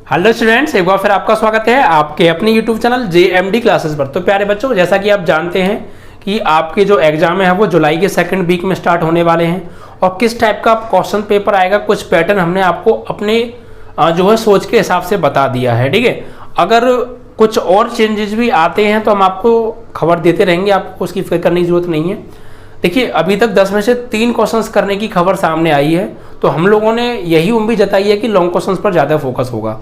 Hello students, एक बार फिर आपका स्वागत है आपके अपने यूट्यूब चैनल JMD क्लासेस पर। तो प्यारे बच्चों, जैसा कि आप जानते हैं कि आपके जो एग्जाम है वो जुलाई के सेकंड वीक में स्टार्ट होने वाले हैं और किस टाइप का क्वेश्चन पेपर आएगा, कुछ पैटर्न हमने आपको अपने जो है सोच के हिसाब से बता दिया है। ठीक है, अगर कुछ और चेंजेस भी आते हैं तो हम आपको खबर देते रहेंगे, आपको उसकी फिक्र करने की जरूरत नहीं है। देखिए, अभी तक 10 में से 3 क्वेश्चंस करने की खबर सामने आई है, तो हम लोगों ने यही उम्मीद जताई है कि लॉन्ग क्वेश्चंस पर ज़्यादा फोकस होगा।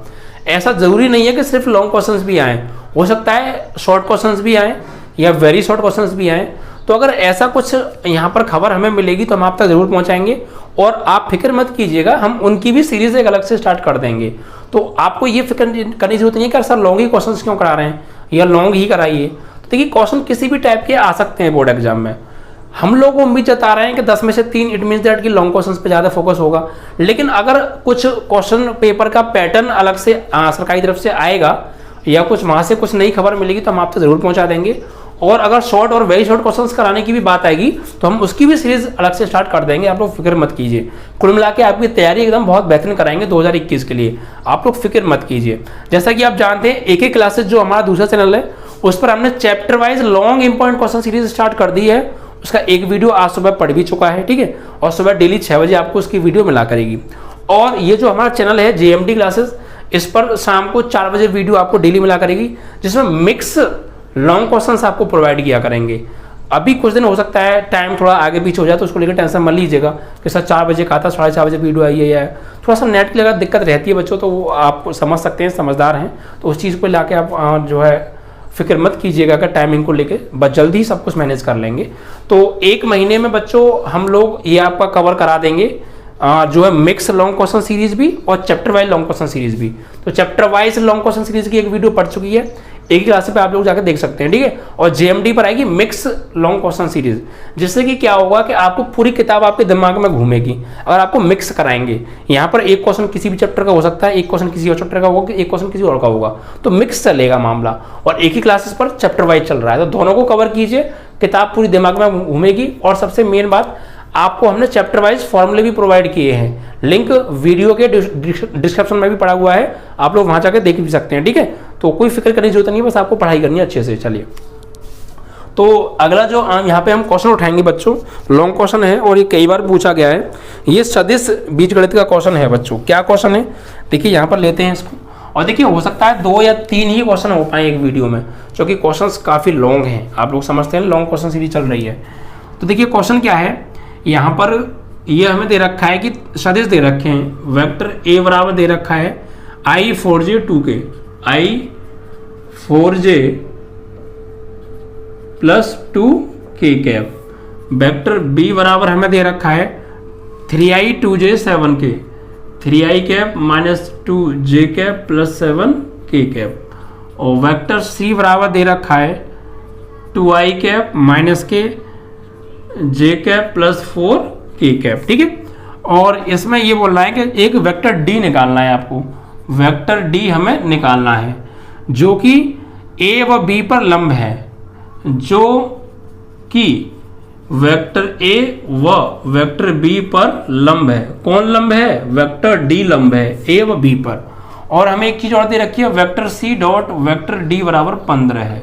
ऐसा ज़रूरी नहीं है कि सिर्फ लॉन्ग क्वेश्चंस भी आएँ, हो सकता है शॉर्ट क्वेश्चंस भी आएँ या वेरी शॉर्ट क्वेश्चंस भी आएँ। तो अगर ऐसा कुछ यहाँ पर खबर हमें मिलेगी तो हम आप तक ज़रूर पहुँचाएंगे और आप फिक्र मत कीजिएगा, हम उनकी भी सीरीज़ एक अलग से स्टार्ट कर देंगे। तो आपको ये फिक्र करने की जरूरत नहीं है कि सर लॉन्ग ही क्वेश्चन क्यों करा रहे हैं या लॉन्ग ही कराइए। तो देखिए, क्वेश्चन किसी भी टाइप के आ सकते हैं बोर्ड एग्जाम में। हम लोग उम्मीद जता रहे हैं कि 10 में से 3, इट मीन्स दैट कि लॉन्ग क्वेश्चंस पे ज़्यादा फोकस होगा। लेकिन अगर कुछ क्वेश्चन पेपर का पैटर्न अलग से सरकारी तरफ से आएगा या कुछ वहाँ से कुछ नई खबर मिलेगी तो हम आप तक जरूर पहुँचा देंगे। और अगर शॉर्ट और वेरी शॉर्ट क्वेश्चंस कराने की भी बात आएगी तो हम उसकी भी सीरीज अलग से स्टार्ट कर देंगे, आप लोग फिक्र मत कीजिए। कुल मिला के आपकी तैयारी एकदम बहुत बेहतरीन कराएंगे 2021 के लिए, आप लोग फिक्र मत कीजिए। जैसा कि आप जानते हैं, एक एक क्लासेस जो हमारा दूसरा चैनल है उस पर हमने chapter wise long important question series start कर दी है। उसका एक वीडियो आज सुबह पढ़ भी चुका है। ठीक है, और सुबह डेली 6 बजे आपको उसकी वीडियो मिला करेगी। और ये जो हमारा चैनल है JMD क्लासेस, इस पर शाम को 4 बजे वीडियो आपको डेली मिला करेगी, जिसमें मिक्स लॉन्ग क्वेश्चंस आपको प्रोवाइड किया करेंगे। अभी कुछ दिन हो सकता है टाइम थोड़ा आगे पीछे हो जाए, तो उसको लेकर टेंशन मत लीजिएगा कि सर 4 बजे कहा था, 4:30 बजे वीडियो आई है या थोड़ा सा नेट की अगर दिक्कत रहती है बच्चों, तो वो आप समझ सकते हैं, समझदार हैं, तो उस चीज़ को ला के आप जो है फिक्र मत कीजिएगा कि टाइमिंग को लेके बस जल्दी ही सब कुछ मैनेज कर लेंगे। तो 1 महीने में बच्चों हम लोग ये आपका कवर करा देंगे जो है मिक्स लॉन्ग क्वेश्चन सीरीज भी और chapter wise long question series भी। तो chapter wise long question series की एक वीडियो पढ़ चुकी है, एक ही क्लास पे आप लोग जाकर देख सकते हैं। ठीक है, और JMD पर आएगी मिक्स लॉन्ग क्वेश्चन सीरीज, जिससे कि क्या होगा कि आपको पूरी किताब आपके दिमाग में घूमेगी अगर आपको मिक्स कराएंगे। यहाँ पर एक क्वेश्चन किसी भी चैप्टर का हो सकता है, एक क्वेश्चन किसी और चैप्टर का होगा, एक क्वेश्चन किसी और का होगा, तो मिक्स चलेगा मामला। और एक ही क्लासेस पर चैप्टर वाइज चल रहा है, तो दोनों को कवर कीजिए, किताब पूरी दिमाग में घूमेगी। और सबसे मेन बात, आपको हमने चैप्टर वाइज फॉर्मूले भी प्रोवाइड किए हैं, लिंक वीडियो के डिस्क्रिप्शन में भी पड़ा हुआ है, आप लोग वहां जाकर देख भी सकते हैं। ठीक है, तो कोई फिक्र करने की जरूरत नहीं है, बस आपको पढ़ाई करनी है अच्छे से। चलिए, तो अगला जो यहाँ पे हम क्वेश्चन उठाएंगे बच्चों, लॉन्ग क्वेश्चन है और ये कई बार पूछा गया है। ये सदिश बीजगणित का क्वेश्चन है बच्चों। क्या क्वेश्चन है, देखिए यहाँ पर लेते हैं इसको। और देखिए, हो सकता है 2 या 3 ही क्वेश्चन हो पाए एक वीडियो में, क्योंकि क्वेश्चन काफी लॉन्ग हैं, आप लोग समझते हैं लॉन्ग क्वेश्चन सीरीज चल रही है। तो देखिए क्वेश्चन क्या है, यहाँ पर ये हमें दे रखा है कि सदिश दे रखे हैं, वेक्टर A बराबर दे रखा है I4j 2k, I4j plus 2k cap. Vector B बराबर हमें दे रखा है 3i 2j 7k, 3i cap minus 2j cap plus 7k cap. और वेक्टर C बराबर दे रखा है 2i cap minus k j cap plus 4k cap. ठीक है, और इसमें ये बोल रहा है कि एक वेक्टर D निकालना है आपको, वेक्टर D हमें निकालना है जो कि A व B पर लंब है, जो कि वेक्टर A व वेक्टर B पर लंब है। कौन लंब है, वेक्टर D लंब है A व B पर। और हमें एक चीज और दे रखी है, vector C dot vector D बराबर 15 है।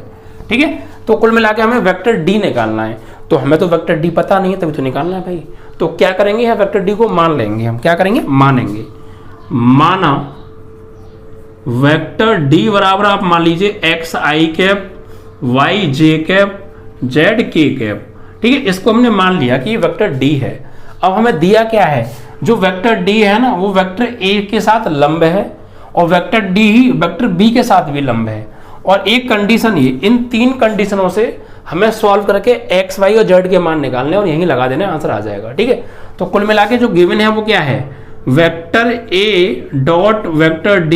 ठीक है, तो कुल मिला के हमें वेक्टर D निकालना है। तो हमें तो वेक्टर D पता नहीं है, तभी तो निकालना है भाई। तो क्या करेंगे, यहाँ वेक्टर D को मान लेंगे हम। क्या करेंगे, मानेंगे। माना वेक्टर D बराबर आप मान लीजिए xi cap yj cap zk cap. ठीक है, इसको हमने मान लिया कि ये वेक्टर D है। अब हमें दिया क्या है, जो वेक्टर D है ना, वो वेक्टर A के साथ लंब है और वेक्टर D ही वेक्टर B के साथ भी लंब है। और एक कंडीशन ये, इन 3 कंडीशनों से हमें सॉल्व करके x, y और z के मान निकालने और यहीं लगा देने, आंसर आ जाएगा। ठीक है, तो कुल मिला के जो गिवन है वो क्या है, vector A dot vector D,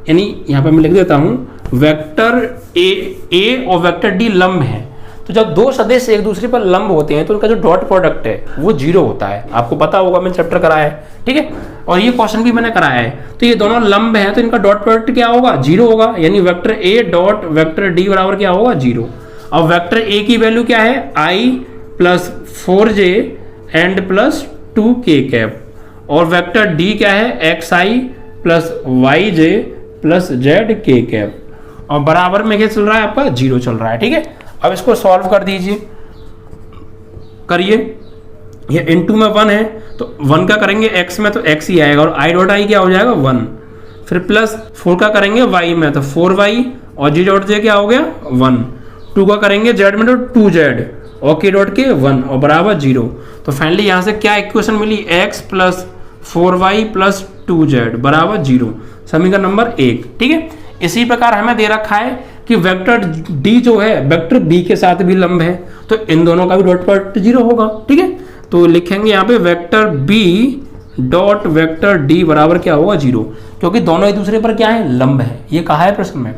यानी यहाँ पे मैं लिख देता हूँ वेक्टर A और वेक्टर D लंब है। तो जब 2 सदिश एक दूसरे पर लंब होते हैं तो उनका जो डॉट प्रोडक्ट है वो 0 होता है। आपको पता होगा, मैंने चैप्टर कराया है। ठीक है, और ये क्वेश्चन भी मैंने कराया है। तो ये दोनों लंब हैं तो इनका डॉट प्रोडक्ट क्या होगा, 0 होगा, यानी vector A dot vector D बराबर क्या होगा, 0। अब वेक्टर A की वैल्यू क्या है, I plus 4j and plus 2k cap. और वेक्टर D क्या है, xi प्लस वाई जे प्लस जेड के कैप, और बराबर में क्या चल रहा है आपका 0 चल रहा है। ठीक है, अब इसको सॉल्व कर दीजिए, करिए। ये इनटू में 1 है तो 1 का करेंगे x में तो x ही आएगा, और i डॉट i क्या हो जाएगा 1, फिर प्लस 4 का करेंगे y में तो 4y, और g डॉट j क्या हो गया 1, 2 का करेंगे z में तो 2z, और k डॉट के 1, और बराबर 0। तो फाइनली यहाँ से क्या इक्वेशन मिली, x plus 4y plus 2z बराबर 0, समीकरण नंबर 1। ठीक है, इसी प्रकार हमें दे रखा है कि वेक्टर d जो है वेक्टर b के साथ भी लंब है, तो इन दोनों का भी डॉट प्रोडक्ट 0 होगा। ठीक है, तो लिखेंगे यहाँ पे vector b dot vector d बराबर क्या होगा 0, क्योंकि दोनों एक दूसरे पर क्या है लंब है, ये कहा है प्रश्न में।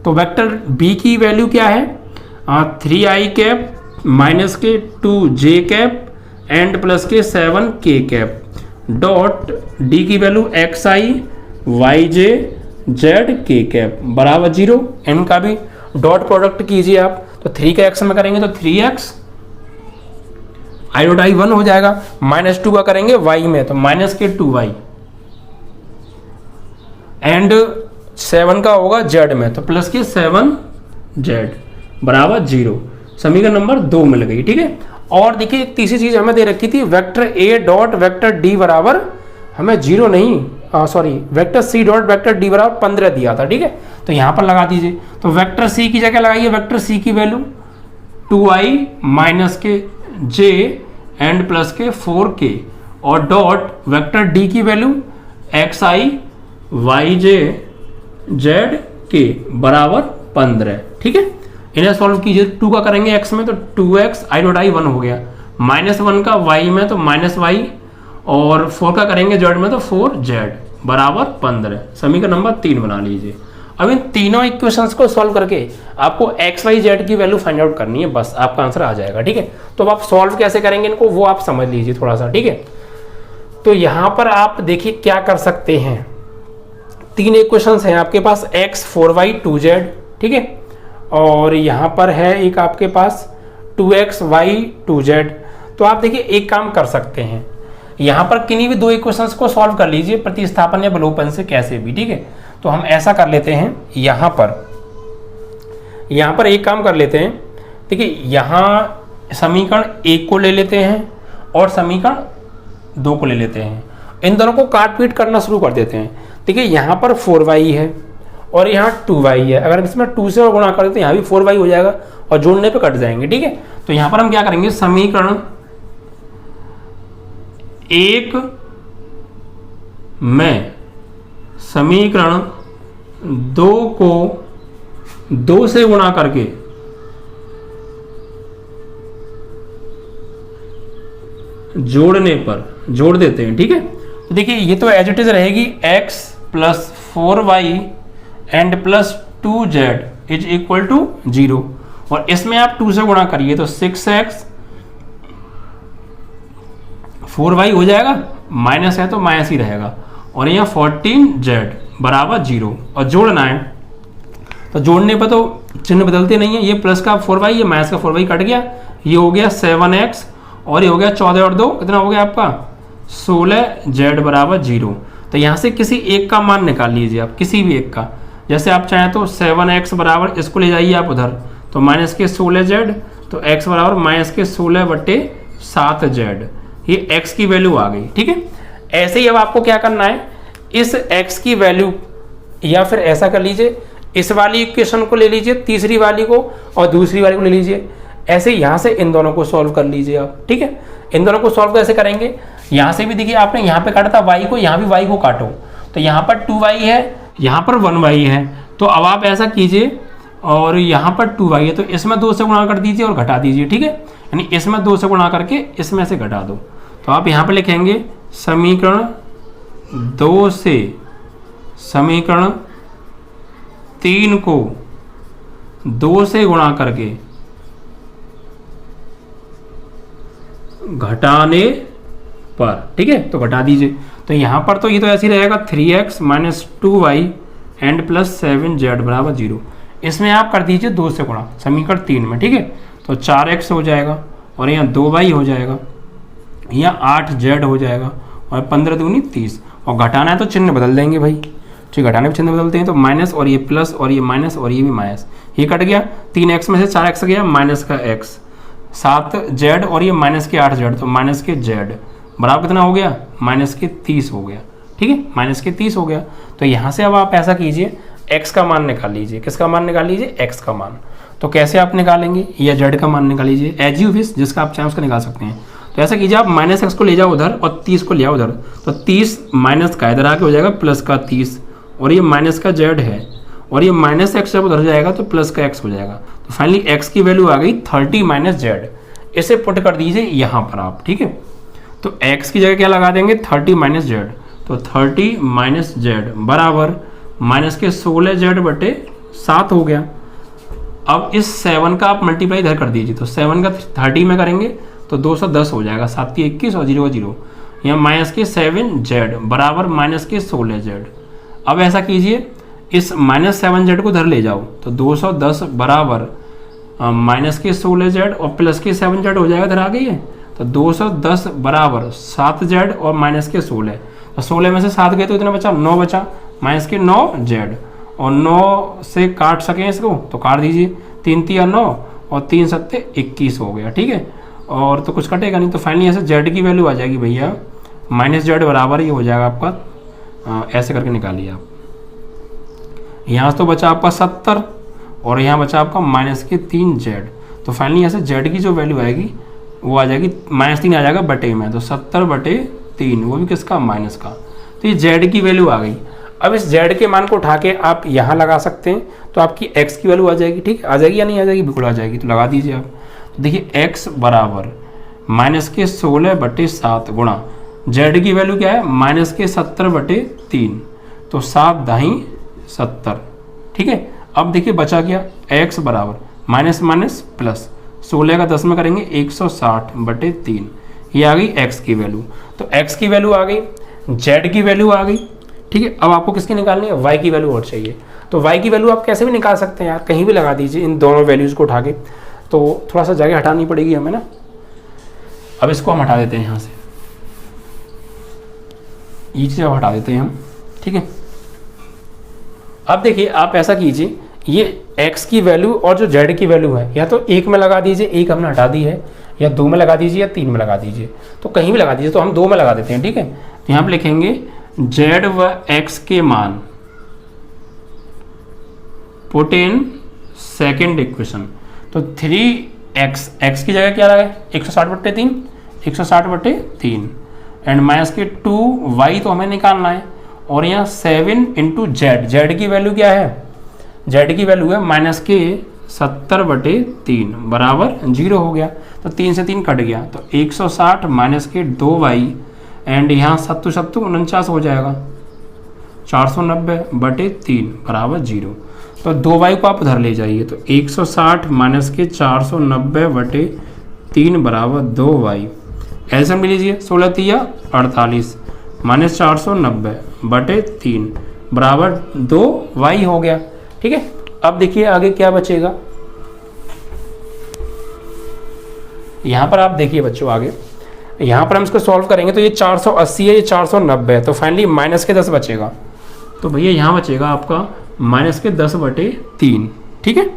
तो वेक्टर b की वैल्यू क्या है 3i कैप माइनस के 2j कैप एंड प्लस के 7k कैप, डॉट d की वैल्यू xi yj जेड के कैप बराबर 0, इनका भी डॉट प्रोडक्ट कीजिए आप। तो 3 का x में करेंगे तो 3x, i डॉट i 1 हो जाएगा, माइनस 2 का करेंगे y में तो माइनस के 2y, एंड 7 का होगा z में तो प्लस के 7z बराबर 0, समीकरण नंबर 2 मिल गई। ठीक है, और देखिए एक तीसरी चीज हमें दे रखी थी, vector a dot vector d बराबर हमें 0 नहीं, sorry vector c dot vector d बराबर 15 दिया था। ठीक है, तो यहां पर लगा दीजिए, तो वेक्टर c की जगह लगाइए वेक्टर c की वैल्यू 2i माइनस के j एंड प्लस के 4k, और डॉट वेक्टर d की वैल्यू xi yj zk बराबर 15। ठीक है, इन्हें सॉल्व कीजिए, 2 का करेंगे x में तो 2x, i डॉट i 1 हो गया, माइनस 1 का y में तो माइनस y, और 4 का करेंगे z में तो 4z बराबर 15, समीकरण नंबर 3 बना लीजिए। अब इन तीनों इक्वेशंस को सॉल्व करके आपको x y z की वैल्यू फाइंड आउट करनी है, बस आपका आंसर आ जाएगा। ठीक है, तो अब आप सॉल्व कैसे करेंगे इनको वो आप समझ लीजिए थोड़ा सा। ठीक है, तो यहां पर आप देखिए क्या कर सकते हैं, 3 इक्वेशंस हैं आपके पास, x 4y 2z। ठीक है, और यहां पर है एक आपके पास 2x y 2z। तो आप देखिए एक काम कर सकते हैं, यहां पर किन्हीं भी 2 इक्वेशंस को सॉल्व कर लीजिए प्रतिस्थापन या बलोपन से कैसे भी। ठीक है, तो हम ऐसा कर लेते हैं, यहां पर एक काम कर लेते हैं। देखिए यहां समीकरण 1 को ले लेते हैं और समीकरण 2 को ले लेते हैं, इन दोनों को काट पीट करना शुरू कर देते हैं। देखिए यहां पर 4y है और यहाँ 2y है, अगर इसमें 2 से और गुणा कर देते हैं यहाँ भी 4y हो जाएगा और जोड़ने पे कट जाएंगे। ठीक है, तो यहाँ पर हम क्या करेंगे, समीकरण 1 में समीकरण 2 को 2 से गुणा करके जोड़ने पर जोड़ देते हैं। ठीक है, तो देखिए ये तो एज इट इज रहेगी x plus 4y and plus 2z is equal to 0, और इसमें आप 2 से गुणा करिए तो 6x 4y हो जाएगा, माइनस है तो माइनस ही रहेगा, और यहाँ 14z बराबर 0, और जोड़ना है तो जोड़ने पर तो चिन्ह बदलते नहीं है, ये प्लस का 4y ये माइनस का 4y कट गया, ये हो गया 7x और ये हो गया 14 और 2 कितना हो गया आपका 16z बराबर 0। तो यहाँ से किसी एक का मान निकाल लीजिए आप, किसी भी एक का, जैसे आप चाहें तो 7x बराबर इसको ले जाइए आप उधर तो माइनस के 16z, तो x बराबर माइनस के 16/7z, ये x की वैल्यू आ गई। ठीक है, ऐसे ही अब आपको क्या करना है, इस x की वैल्यू या फिर ऐसा कर लीजिए, इस वाली इक्वेशन को ले लीजिए तीसरी वाली को और दूसरी वाली को ले लीजिए, ऐसे यहाँ से इन दोनों को सॉल्व कर लीजिए आप। ठीक है, इन दोनों को सॉल्व कैसे करेंगे, यहाँ से भी देखिए आपने यहाँ पे काटा था y को, यहाँ भी y को काटो, तो यहाँ पर 2y है, यहाँ पर 1y है, तो अब आप ऐसा कीजिए, और यहाँ पर 2y है तो इसमें 2 से गुणा कर दीजिए और घटा दीजिए। ठीक है, यानी इसमें 2 से गुणा करके इसमें से घटा दो, तो आप यहाँ पे लिखेंगे समीकरण 2 से समीकरण 3 को 2 से गुणा करके घटाने पर। ठीक है, तो घटा दीजिए, तो यहाँ पर तो ये तो ऐसे ही रहेगा 3x minus 2y and plus 7z बराबर 0, इसमें आप कर दीजिए 2 से गुणा समीकरण 3 में। ठीक है, तो 4x हो जाएगा और यहाँ 2y हो जाएगा, यहाँ 8z हो जाएगा और 15 दूनी 30, और घटाना है तो चिन्ह बदल देंगे भाई, ठीक, घटाने में चिन्ह बदलते हैं तो माइनस और ये प्लस और ये माइनस और ये भी माइनस, ये कट गया, 3x में से 4x गया, माइनस का x, 7z और ये माइनस के 8z, तो माइनस के z बराबर कितना हो गया, माइनस के 30 हो गया, ठीक है, माइनस के 30 हो गया। तो यहाँ से अब आप ऐसा कीजिए, x का मान निकाल लीजिए, किसका मान निकाल लीजिए, x का मान। तो कैसे आप निकालेंगे, या z का मान निकाल लीजिए, एज यू विश, जिसका आप चाहें उसका निकाल सकते हैं। तो ऐसा कीजिए, आप माइनस x को ले जाओ उधर और 30 को ले आओ उधर, तो 30 माइनस का इधर आके हो जाएगा प्लस का 30, और ये माइनस का z है, और ये माइनस x जब उधर जाएगा तो प्लस का x हो जाएगा। तो फाइनली x की वैल्यू आ गई 30 माइनस z। इसे पुट कर दीजिए यहाँ पर आप, ठीक है। तो x की जगह क्या लगा देंगे, 30 माइनस z, तो 30 माइनस z बराबर माइनस के 16z बटे 7 हो गया। अब इस 7 का आप मल्टीप्लाई इधर कर दीजिए, तो 7 का 30 में करेंगे तो 210 हो जाएगा, 7 की 21 और 0 0, यहाँ माइनस के 7z बराबर माइनस के 16z। अब ऐसा कीजिए, इस माइनस 7z को उधर ले जाओ, तो 210 बराबर माइनस के 16z और प्लस के 7z हो जाएगा, इधर आ गई है, तो 210 बराबर 7z और माइनस के 16, तो 16 में से 7 गए तो इतना बचा, 9 बचा, माइनस के 9z, और 9 से काट सकें इसको तो काट दीजिए, 3 3 9 और 3 7 21 हो गया, ठीक है, और तो कुछ कटेगा नहीं। तो फाइनली ऐसे z की वैल्यू आ जाएगी भैया, माइनस z बराबर ही हो जाएगा आपका, ऐसे करके निकालिए आप। यहाँ तो बचा आपका 70 और यहाँ बचा आपका माइनस के 3z, तो फाइनली यहाँ से z की जो वैल्यू आएगी वो आ जाएगी -3 आ जाएगा बटे में, तो 70 बटे 3, वो भी किसका, माइनस का। तो ये z की वैल्यू आ गई। अब इस z के मान को उठा के आप यहाँ लगा सकते हैं, तो आपकी x की वैल्यू आ जाएगी, ठीक, आ जाएगी या नहीं आ जाएगी, बिल्कुल आ जाएगी। तो लगा दीजिए आप, तो देखिए x बराबर माइनस के 16 बटे 7 गुणा z की वैल्यू क्या है, माइनस के 70 बटे 3, तो 7 दाही 70, ठीक है। अब देखिए बचा क्या, x बराबर माइनस माइनस प्लस, 16 का 10 में करेंगे 160 बटे 3, ये आ गई x की वैल्यू। तो x की वैल्यू आ गई, z की वैल्यू आ गई, ठीक है। अब आपको किसकी निकालनी है, y की वैल्यू और चाहिए। तो y की वैल्यू आप कैसे भी निकाल सकते हैं यार, कहीं भी लगा दीजिए इन दोनों वैल्यूज़ को उठा के, तो थोड़ा सा जगह हटानी पड़ेगी हमें ना। अब इसको हम हटा देते हैं यहाँ से, ये चीज़ हटा देते हैं हम, ठीक है। अब देखिए आप ऐसा कीजिए, ये x की वैल्यू और जो z की वैल्यू है, या तो 1 में लगा दीजिए, 1 हमने हटा दी है, या 2 में लगा दीजिए, या 3 में लगा दीजिए, तो कहीं भी लगा दीजिए। तो हम 2 में लगा देते हैं, ठीक है। तो यहाँ पे लिखेंगे z व x के मान पुट इन सेकेंड इक्वेशन। तो 3x की जगह क्या लगा, 160 बट्टे 3, 160 बट्टे 3, एंड माइनस के 2y तो हमें निकालना है, और यहाँ 7 इंटू z की वैल्यू क्या है, z की वैल्यू है माइनस के 70 बटे 3 बराबर 0 हो गया। तो 3 से 3 कट गया, तो 160 माइनस के 2y, एंड यहाँ 7 7 49 हो जाएगा, 490 बटे 3 बराबर 0। तो 2y को आप उधर ले जाइए, तो 160 माइनस के 490 बटे 3 बराबर 2y, ऐसे मिल लीजिए, 16 3 48 माइनस 490 बटे 3 बराबर 2y हो गया, ठीक है। अब देखिए आगे क्या बचेगा, यहाँ पर आप देखिए बच्चों, आगे यहाँ पर हम इसको सॉल्व करेंगे तो ये 480 है, ये 490 है, तो फाइनली माइनस के 10 बचेगा। तो भैया यहाँ बचेगा आपका माइनस के 10 बटे 3, ठीक है,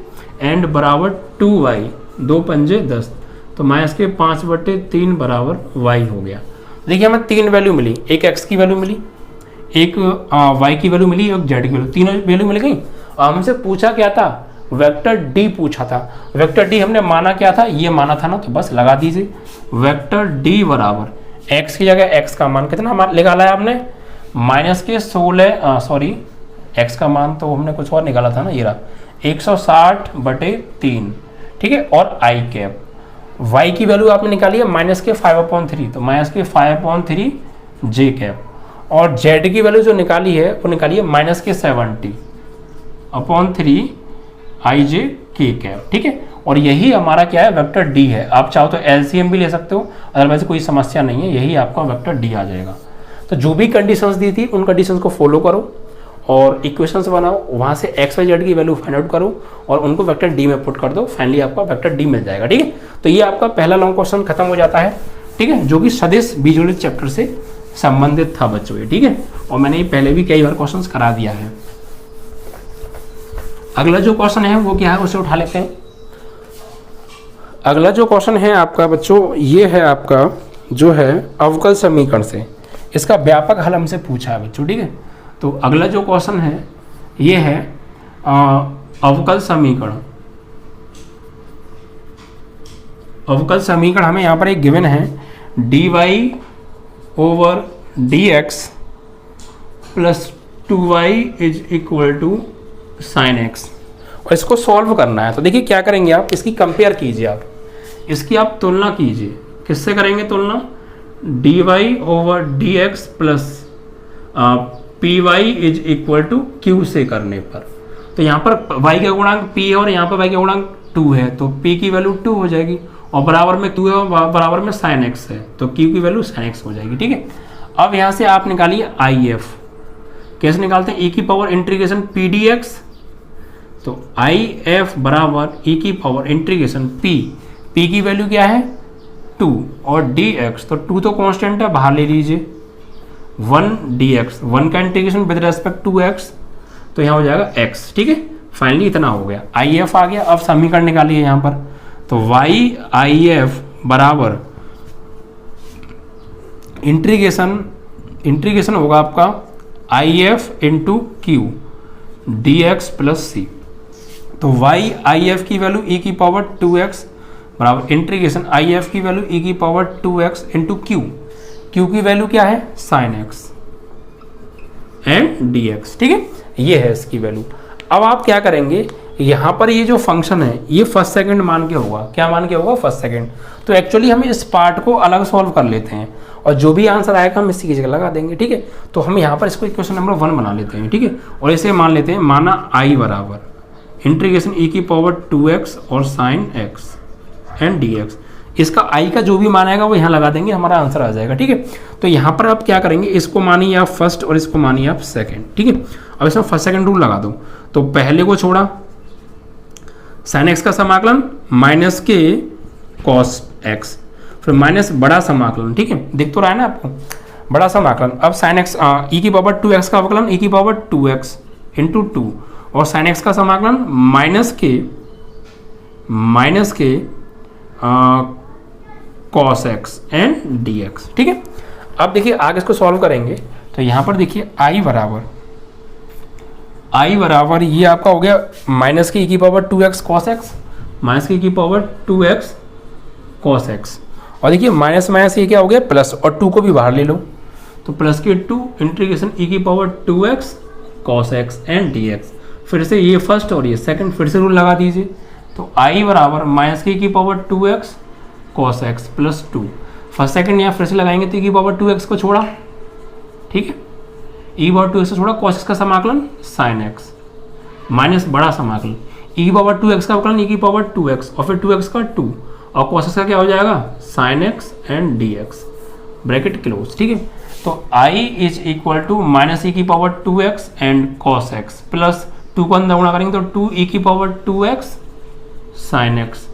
एंड बराबर 2y, 2 पंजे 10, तो माइनस के 5 बटे 3 बराबर y हो गया। देखिए हमें 3 वैल्यू मिली, एक x की वैल्यू मिली, एक y की वैल्यू मिली, एक z की वैल्यू, तीनों वैल्यू मिल गई। हमसे पूछा क्या था, वेक्टर d पूछा था। वेक्टर d हमने माना क्या था, ये माना था ना, तो बस लगा दीजिए, वेक्टर d बराबर x की जगह x का मान कितना निकाला है आपने, माइनस के 16, सॉरी x का मान तो हमने कुछ और निकाला था ना, ये रहा 160 बटे 3, ठीक है, और i कैप। y की वैल्यू आपने निकाली है माइनस के 5/3, तो माइनस के 5/3 j कैप, और z की वैल्यू जो निकाली है वो निकाली है माइनस के 70/3 i j k कैप, ठीक है। और यही हमारा क्या है, वेक्टर d है। आप चाहो तो LCM भी ले सकते हो, अदरवाइज कोई समस्या नहीं है, यही आपका वेक्टर d आ जाएगा। तो जो भी कंडीशंस दी थी उन कंडीशंस को फॉलो करो और इक्वेशंस बनाओ, वहाँ से x y z की वैल्यू फाइंड आउट करो और उनको वेक्टर d में पुट कर दो, फाइनली आपका वेक्टर d मिल जाएगा, ठीक है। तो ये आपका पहला लॉन्ग क्वेश्चन खत्म हो जाता है, ठीक है, जो कि सदिश बीजगणित चैप्टर से संबंधित था बच्चों ये, ठीक है। और मैंने ये पहले भी कई बार क्वेश्चंस करा दिया है। अगला जो क्वेश्चन है वो क्या है, उसे उठा लेते हैं। अगला जो क्वेश्चन है आपका बच्चों, ये है आपका जो है अवकल समीकरण से, इसका व्यापक हल हमसे पूछा है बच्चों, ठीक है। तो अगला जो क्वेश्चन है ये है अवकल समीकरण। अवकल समीकरण हमें यहाँ पर एक गिवन है dy over dx plus 2y is equal to sine x, और इसको सॉल्व करना है। तो देखिए क्या करेंगे आप, इसकी कंपेयर कीजिए, आप इसकी आप तुलना कीजिए। किससे करेंगे तुलना? dy over dx plus py is equal to q से करने पर। तो यहाँ पर y का गुणांक p है और यहाँ पर y का गुणांक 2 है, तो p की वैल्यू 2 हो जाएगी, और बराबर में 2 है और बराबर में साइन एक्स है, तो q की वैल्यू साइन एक्स हो जाएगी, ठीक है। अब यहाँ से आप निकालिए if। कैसे निकालते हैं? e की पावर इंटीग्रेशन p dx, तो if बराबर e की पावर इंटीग्रेशन p की वैल्यू क्या है 2 और dx, तो 2 तो कांस्टेंट है, बाहर ले लीजिए, 1 dx, 1 का integration with respect to x, तो यहाँ हो जाएगा x, ठीक है। फाइनली इतना हो गया, if आ गया। अब समीकरण निकालिए यहाँ पर, तो if बराबर इंटीग्रेशन होगा आपका if into Q dx plus c, तो if की वैल्यू e की पावर 2x बराबर इंटीग्रेशन if की वैल्यू e की पावर 2x इंटू क्यू की वैल्यू क्या है साइन x एंड dx, ठीक है। ये है इसकी वैल्यू। अब आप क्या करेंगे, यहाँ पर ये जो फंक्शन है ये फर्स्ट सेकंड मान के होगा। क्या मान के होगा? First second. तो एक्चुअली हम इस पार्ट को अलग सॉल्व कर लेते हैं और जो भी आंसर आएगा हम इसी की जगह लगा देंगे, ठीक है। तो हम यहाँ पर इसको इक्वेशन नंबर 1 बना लेते हैं, ठीक है। और इसे मान लेते हैं, माना i बराबर इंटीग्रेशन e की पावर 2x और साइन x एंड dx। इसका i का जो भी मान आएगा वो यहाँ लगा देंगे, हमारा आंसर आ जाएगा, ठीक है। तो यहाँ पर आप क्या करेंगे, इसको मानिए आप फर्स्ट और इसको मानिए आप सेकंड, ठीक है। अब इसमें फर्स्ट सेकंड रूल लगा दो, तो पहले को छोड़ा साइन एक्स का समाकलन माइनस के कॉस एक्स, फिर माइनस बड़ा समाकलन, ठीक है, दिख तो रहा है ना आपको, बड़ा समाकलन। अब साइन एक्स ई की पावर 2x का अवकलन e की पावर 2x इंटू 2, और साइन एक्स का समाकलन माइनस के कॉस एक्स एंड dx, ठीक है। अब देखिए आगे इसको सॉल्व करेंगे, तो यहाँ पर देखिए i बराबर ये आपका हो गया माइनस के e की power 2x cos x, minus के e की पावर 2x कॉस एक्स, और देखिए माइनस माइनस ये क्या हो गया प्लस, और 2 को भी बाहर ले लो, तो प्लस के 2 इंटीग्रेशन e की power 2x cos x and dx। फिर से ये फर्स्ट और ये सेकंड, फिर से रूल लगा दीजिए, तो i बराबर माइनस के e की power 2x cos x plus 2, first second यहाँ फिर से लगाएंगे तो e की पावर 2x को छोड़ा, ठीक है, e पावर 2x को छोड़ा, कॉस एक्स का समाकलन साइन एक्स माइनस बड़ा समाकलन e की पावर 2x का अवकलन e की पावर 2x और फिर 2x का 2, और कॉस एक्स का क्या हो जाएगा sine x and dx, bracket close, ठीक है। तो i is equal to minus e की power 2x and cos x plus 2 को अंदर गुणा करेंगे तो 2 e की पावर 2x साइन एक्स,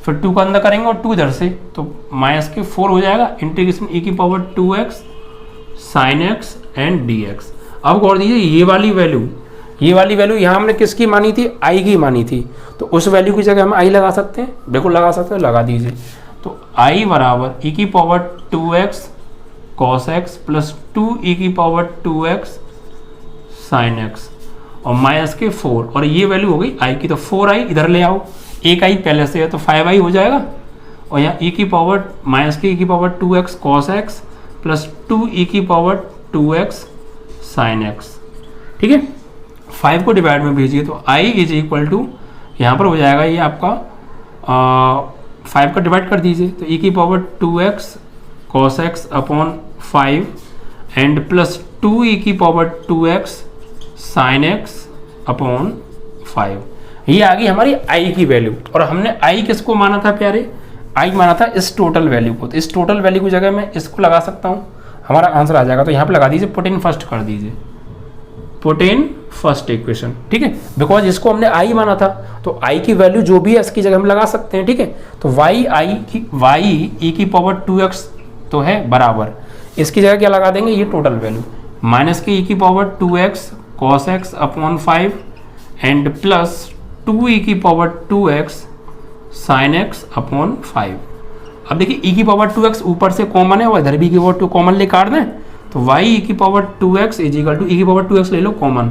फिर 2 को अंदर करेंगे और 2 इधर से, तो माइनस के 4 हो जाएगा इंटीग्रेशन e की power 2x sign x and dx। अब गौर दीजिए ये वाली वैल्यू यहाँ हमने किसकी मानी थी, i की मानी थी, तो उस वैल्यू की जगह हम i लगा सकते हैं, बिल्कुल लगा सकते हैं, लगा दीजिए। तो i बराबर e की power 2x cos x plus 2 e की पावर 2x साइन एक्स और माइनस के 4, और ये वैल्यू हो गई i की, तो 4i इधर ले आओ, एक i पहले से है तो 5i हो जाएगा, और यहाँ e की पावर माइनस के e की power 2x cos x plus 2 e की पावर 2x साइन एक्स, ठीक है। 5 को डिवाइड में भेजिए तो i इज इक्वल टू यहाँ पर हो जाएगा ये आपका 5 का डिवाइड कर दीजिए, तो e की power 2x cos x upon 5 and plus 2 e की power 2x sine x upon 5, ये आ गई हमारी i की वैल्यू। और हमने i किसको माना था प्यारे, i माना था इस टोटल वैल्यू को, तो इस टोटल वैल्यू की जगह मैं इसको लगा सकता हूँ, हमारा आंसर आ जाएगा। तो यहाँ पे लगा दीजिए पुट इन फर्स्ट कर दीजिए, पुट इन फर्स्ट इक्वेशन, ठीक है, बिकॉज इसको हमने i माना था, तो i की वैल्यू जो भी है इसकी जगह हम लगा सकते हैं, ठीक है। तो y e की पावर 2x तो है बराबर इसकी जगह क्या लगा देंगे, ये टोटल वैल्यू माइनस के e की power 2x cos x upon 5 and plus 2e की power 2x sin x upon 5। अब देखिए e की पावर 2x ऊपर से कॉमन है और इधर भी e की पावर 2 कॉमन ले काट दें तो y e की power 2x is equal to e की पावर 2x ले लो कॉमन,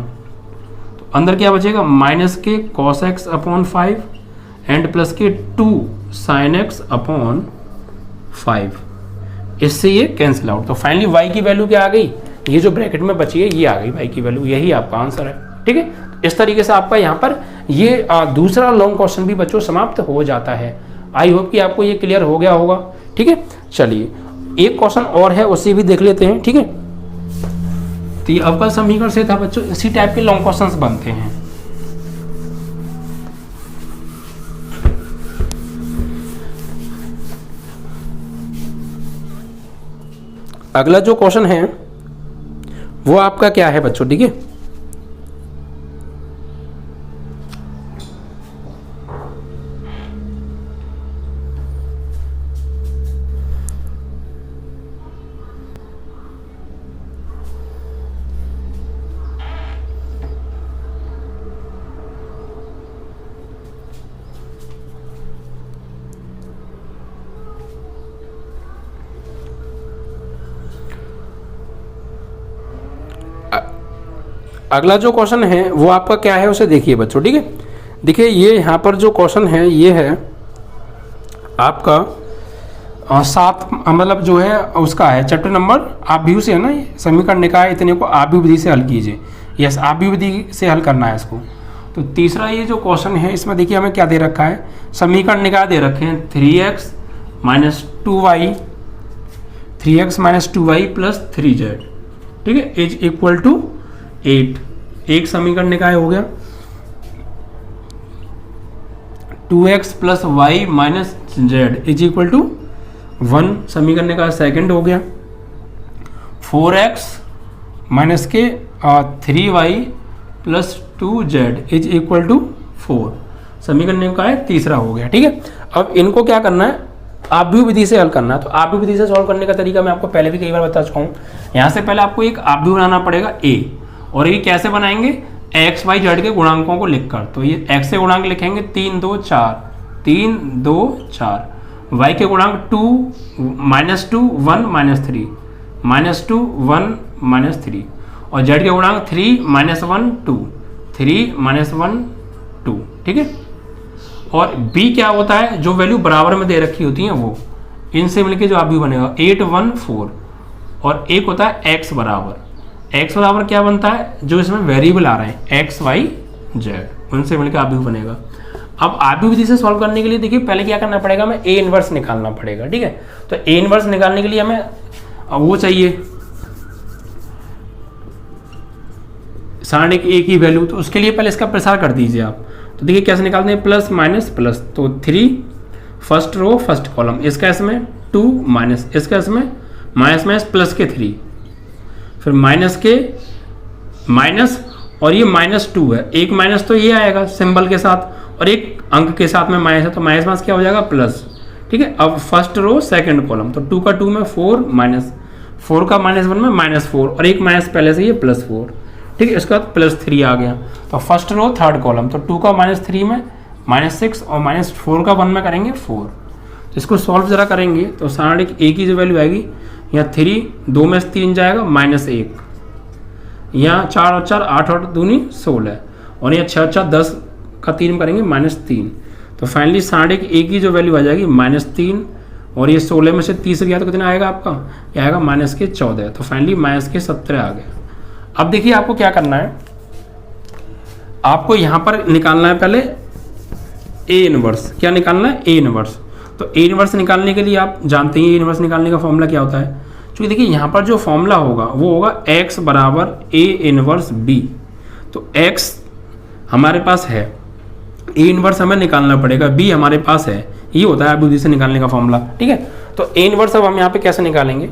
तो अंदर क्या बचेगा माइनस के cos x upon 5 and plus के 2 sin x अपॉन 5। इससे ये कैंसिल आउट, तो फाइनली y की वैल्यू क्या आ गई, ये जो ब्रैकेट में बची है ये आ गई y की वैल्यू, यही आपका आंसर है। ठीक है, इस तरीके से आपका यहाँ पर ये दूसरा लॉन्ग क्वेश्चन भी बच्चों समाप्त हो जाता है। आई होप कि आपको ये क्लियर हो गया होगा। ठीक है, चलिए एक क्वेश्चन और है उसे भी देख लेते हैं। ठीक है, तो ये अवकल समीकरण से था बच्चों, इसी टाइप के लॉन्ग क्वेश्चंस बनते हैं। अगला जो क्वेश्चन है वो आपका क्या है बच्चों, ठीक है, अगला जो क्वेश्चन है वो आपका क्या है उसे देखिए बच्चों। ठीक है, देखिए ये यहाँ पर जो क्वेश्चन है ये है आपका 7 मतलब जो है उसका है चैप्टर नंबर आव्यूह से है ना, ये समीकरण निकाय इतने को आव्यूह विधि से हल कीजिए। यस, आव्यूह विधि से हल करना है इसको। तो तीसरा ये जो क्वेश्चन है इसमें देखिए हमें क्या दे रखा है, समीकरण निकाय दे रखे हैं 3x minus 2y plus 3z। ठीक है, इज इक्वल टू 8। एक समीकरण निकाय हो गया, 2x plus y minus z is equal to 1 समीकरण निकाय सेकंड हो गया, 4x माइनस के 3y plus 2z is equal to 4 समीकरण निकाय तीसरा हो गया। ठीक है, अब इनको क्या करना है, आव्यूह विधि से हल करना है। तो आव्यूह विधि से सॉल्व करने का तरीका मैं आपको पहले भी कई बार बता चुका हूँ। यहाँ से पहले आपको एक आव्यूह बनाना पड़ेगा a, और ये कैसे बनाएंगे, एक्स वाई जेड के गुणांकों को लिखकर। तो ये x से गुणांक लिखेंगे 3 2 4, y के गुणांक 2 -2 1 -3 -2 1 -3, और z के गुणांक 3 -1 2 3 -1 2। ठीक है, और b क्या होता है, जो वैल्यू बराबर में दे रखी होती है वो, इनसे मिलकर जो आव्यूह बनेगा 8 1 4, और एक होता है x बराबर क्या बनता है, जो इसमें वेरिएबल आ रहे हैं x y z, उनसे मिलकर आव्यूह बनेगा। अब आव्यूह विधि से सॉल्व करने के लिए देखिए पहले क्या करना पड़ेगा, हमें a इनवर्स निकालना पड़ेगा। ठीक है, तो a इनवर्स निकालने के लिए हमें वो चाहिए सारणिक a की वैल्यू, तो उसके लिए पहले इसका प्रसार कर दीजिए आप। तो देखिए कैसे निकालते हैं, प्लस माइनस प्लस, तो 3 फर्स्ट रो फर्स्ट कॉलम, इसका इसमें 2 माइनस, इसका इसमें माइनस माइनस प्लस के 3, फिर माइनस के माइनस, और ये -2 है, एक माइनस तो ये आएगा सिंबल के साथ, और एक अंक के साथ में माइनस है, तो माइनस माइनस क्या हो जाएगा प्लस। ठीक है, अब फर्स्ट रो सेकंड कॉलम, तो 2 का 2 में 4 माइनस 4 का -1 में -4, और एक माइनस पहले से ये +4। ठीक है, इसके बाद +3 आ गया, तो फर्स्ट रो थर्ड कॉलम, तो 2 का -3 में -6, और -4 का 1 में करेंगे 4। तो इसको सॉल्व जरा करेंगे तो सारणिक a की जो वैल्यू आएगी, यहाँ 3 2 में 3 जाएगा -1, यहाँ 4 और 4 8 और 2 16, और यहाँ 6 4 10 का 3 में करेंगे -3। तो फाइनली सारणिक a की जो वैल्यू आ जाएगी -3, और ये 16 में से 30 गया तो कितना आएगा आपका, ये आएगा -14। तो फाइनली -17 आ गया। अब देखिए आपको क्या करना है, आपको यहाँ पर निकालना है पहले a इनवर्स। क्या निकालना है, a इनवर्स। तो a इनवर्स निकालने के लिए आप जानते हैं a इनवर्स निकालने का फॉर्मूला क्या होता है। क्योंकि देखिए यहाँ पर जो फॉर्मूला होगा वो होगा x बराबर a इनवर्स b। तो x हमारे पास है, a इनवर्स हमें निकालना पड़ेगा, b हमारे पास है, ये होता है आव्यूह विधि से निकालने का फॉर्मूला। ठीक है, तो a इनवर्स अब हम यहाँ पे कैसे निकालेंगे,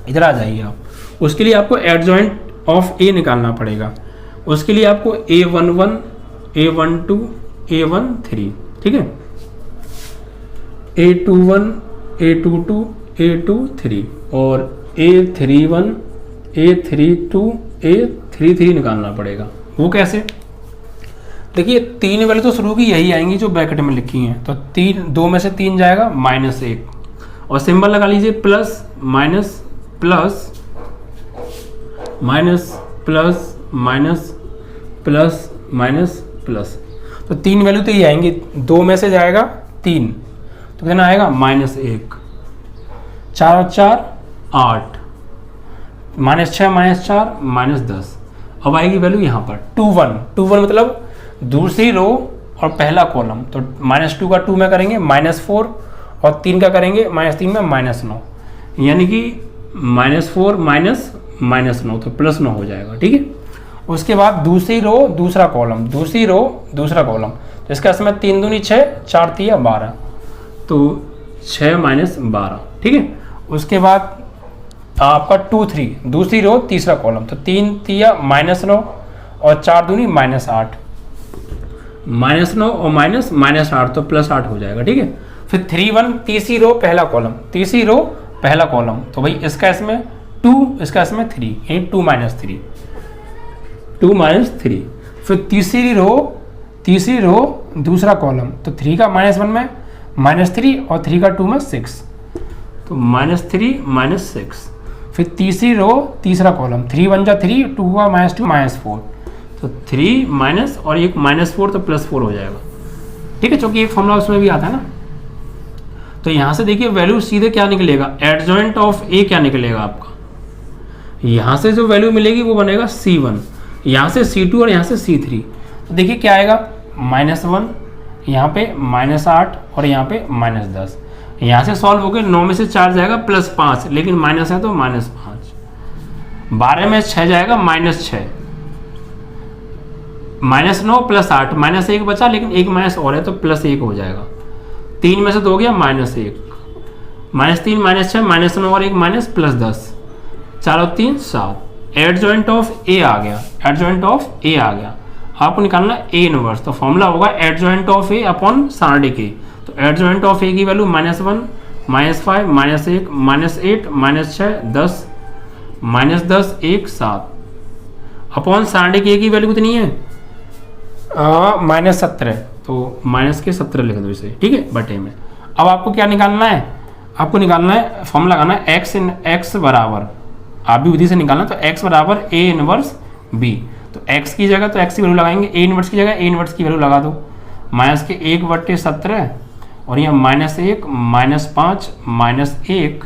इधर आ जाइए आप। उसके लिए आपको एडजॉइंट ऑफ a निकालना पड़ेगा। उसके लिए आपको a11 a12 a13, ठीक है, a21 a22 a23, और A31 A32 A33 निकालना पड़ेगा। वो कैसे? देखिए 3 वैल्यू तो शुरू की यही आएंगी जो ब्रैकेट में लिखी हैं, तो 2 में से 3 जाएगा -1 और सिंबल लगा लीजिए plus minus plus minus plus minus plus minus plus, तो 3 वैल्यू तो ये आएंगी, 2 में से जाएगा 3 तो कितना आएगा -1, 4 और 4 8, -6 -4 -10। अब आएगी वैल्यू यहाँ पर 2 1 मतलब दूसरी रो और पहला कॉलम, तो -2 का 2 में करेंगे -4 और 3 का करेंगे -3 में -9, यानी कि -4 -9 तो +9 हो जाएगा। ठीक है, उसके बाद दूसरी रो दूसरा कॉलम, दूसरी रो दूसरा कॉलम, तो इसका इसमें 3 दूनी 6 4 3 12, तो 6 -12। ठीक है, उसके बाद आपका 2 3 दूसरी रो तीसरा कॉलम, तो 3 3 -9 और 4 दूनी -8, -9 और -8 तो +8 हो जाएगा। ठीक है, फिर 3 1 तीसरी रो पहला कॉलम, तीसरी रो पहला कॉलम, तो भाई इसका इसमें 2 इसका इसमें 3 यानी 2 -3, फिर तीसरी रो दूसरा कॉलम, तो 3 का -1 में -3 और 3 का 2 में 6, तो -3 -6, फिर तीसरी रो तीसरा कॉलम, 3 1 जा 3 2 का -2 -4, तो 3 माइनस और एक -4 तो +4 हो जाएगा। ठीक है, क्योंकि एक फॉर्मूला उसमें भी आता है ना। तो यहाँ से देखिए वैल्यू सीधे क्या निकलेगा, एडजॉइंट ऑफ ए क्या निकलेगा आपका, यहाँ से जो वैल्यू मिलेगी वो बनेगा C1, यहाँ से C2 और यहाँ से C3, तो देखिए क्या आएगा -1, यहाँ पे -8 और यहाँ पे -10, यहाँ से सॉल्व हो गए, 9 में से 4 जाएगा +5, लेकिन माइनस है तो -5, 12 में 6 जाएगा -6, -9 +8 -1 बचा, लेकिन एक माइनस और है तो +1 हो जाएगा, 3 में से 2 गया -1, -3 -6 -9 और 1 माइनस +10, 4 और 3 7, एडजॉइंट ऑफ ए आ गया, एडजॉइंट ऑफ ए आ गया। आपको निकालना ए इनवर्स, तो फॉर्मूला होगा एडजॉइंट ऑफ ए अपॉन सार्डिक ए, तो एडजॉइंट ऑफ ए की वैल्यू -1 -5 -1 -8 -6 10 -10 1 7 अपॉन सार्डिक ए की वैल्यू कितनी है -17, तो -17 लिख दो इसे। ठीक है, बटे में। अब आपको क्या निकालना है, आपको निकालना है फॉर्मूला लगाना है x बराबर, आप भी विधि से निकालना, तो x बराबर a इनवर्स b, तो x की जगह तो x की वैल्यू लगाएंगे, a इनवर्स की जगह a इनवर्स की वैल्यू लगा दो, -1/17 और यहाँ -1 -5 -1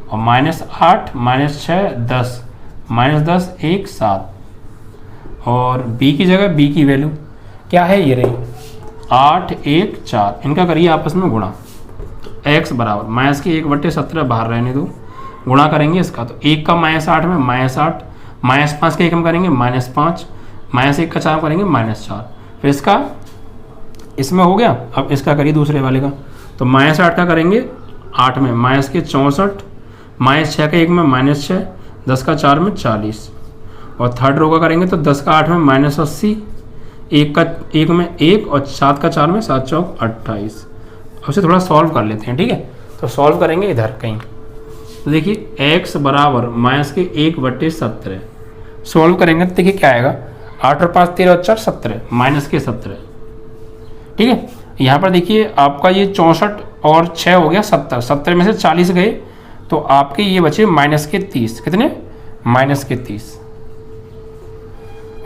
और -8 -6 10 -10 1 7, और b की जगह b की वैल्यू क्या है, ये रही 8 1 4, इनका करिए आपस में गुणा, x बराबर -1/17 बाहर रहने दो, गुणा करेंगे इसका, तो 1 का -8 में -8, -5 का 1 हम करेंगे -5, -1 का 4 करेंगे -4, फिर इसका इसमें हो गया। अब इसका करिए दूसरे वाले का, तो -8 का करेंगे 8 में -64, -6 का 1 में -6, 10 का 4 में 40, और थर्ड रो का करेंगे तो 10 का 8 में -80, 1 का 1 में 1 और 7 का 4 में 7 चौक 28। अब से थोड़ा सॉल्व कर लेते हैं। ठीक है, तो सॉल्व करेंगे इधर कहीं, तो देखिए x बराबर -1/17 सॉल्व करेंगे तो देखिए क्या आएगा, 8 और 5 13 और 4 17 -17। ठीक है, यहाँ पर देखिए आपका ये 64 और 6 हो गया 70, 70 में से 40 गए तो आपके ये बचे -30, कितने -30,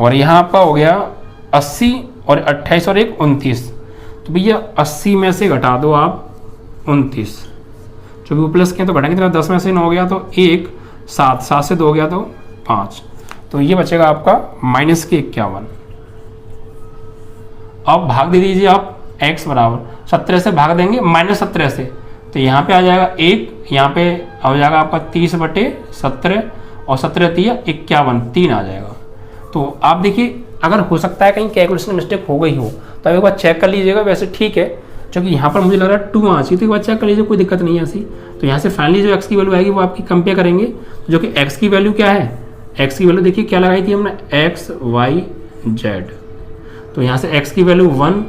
और यहाँ आपका हो गया 80 और 28 और 1 29, तो भैया 80 में से घटा दो आप 29, क्योंकि वो प्लस के तो घटाएंगे, कितना 10 में से 9 हो गया तो 1, 7 7 से 2 हो गया तो 5, तो ये बचेगा आपका -51। अब भाग दे दीजिए आप, x बराबर 17 से भाग देंगे -17 से, तो यहाँ पे आ जाएगा 1, यहाँ पे हो जाएगा आपका 30/17 और 17 3 51 3 आ जाएगा। तो आप देखिए, अगर हो सकता है कहीं कैलकुलेशन मिस्टेक हो गई हो तो एक बार चेक कर लीजिएगा, वैसे ठीक है, क्योंकि यहाँ पर मुझे लग रहा है 2 आना चाहिए, तो एक बार चेक कर लीजिए, कोई दिक्कत नहीं है ऐसी। तो यहाँ से फाइनली जो x की वैल्यू आएगी वो आपकी कंपेयर करेंगे, जो कि x की वैल्यू क्या है, x की वैल्यू देखिए क्या लगाई थी हमने, x y z, तो यहाँ से x की वैल्यू 1,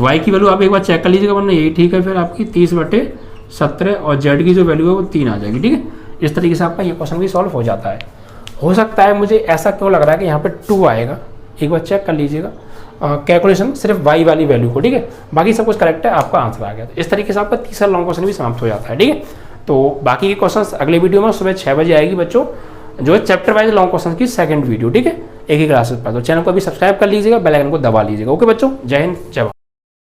y की वैल्यू आप एक बार चेक कर लीजिएगा, वरना यही ठीक है फिर आपकी 30/17 17 और जेड की जो वैल्यू है वो 3 आ जाएगी। ठीक है, इस तरीके से आपका ये क्वेश्चन भी सॉल्व हो जाता है। हो सकता है, मुझे ऐसा क्यों लग रहा है कि यहाँ पे 2 आएगा, एक बार चेक कर लीजिएगा कैलकुलेशन सिर्फ y वाली वैल्यू को। ठीक है, बाकी सब कुछ करेक्ट है, आपका आंसर आ गया। तो इस तरीके से आपका तीसरा लॉन्ग क्वेश्चन भी समाप्त हो जाता है। ठीक है, तो बाकी के क्वेश्चंस अगले वीडियो में सुबह 6 बजे आएगी बच्चों, जो है चैप्टर वाइज लॉन्ग क्वेश्चन की सेकंड वीडियो। ठीक है, एक ही क्लासेस पर। तो चैनल को अभी सब्सक्राइब कर लीजिएगा, बेल आइकन को दबा लीजिएगा। ओके बच्चों, जय हिंद, जय भारत।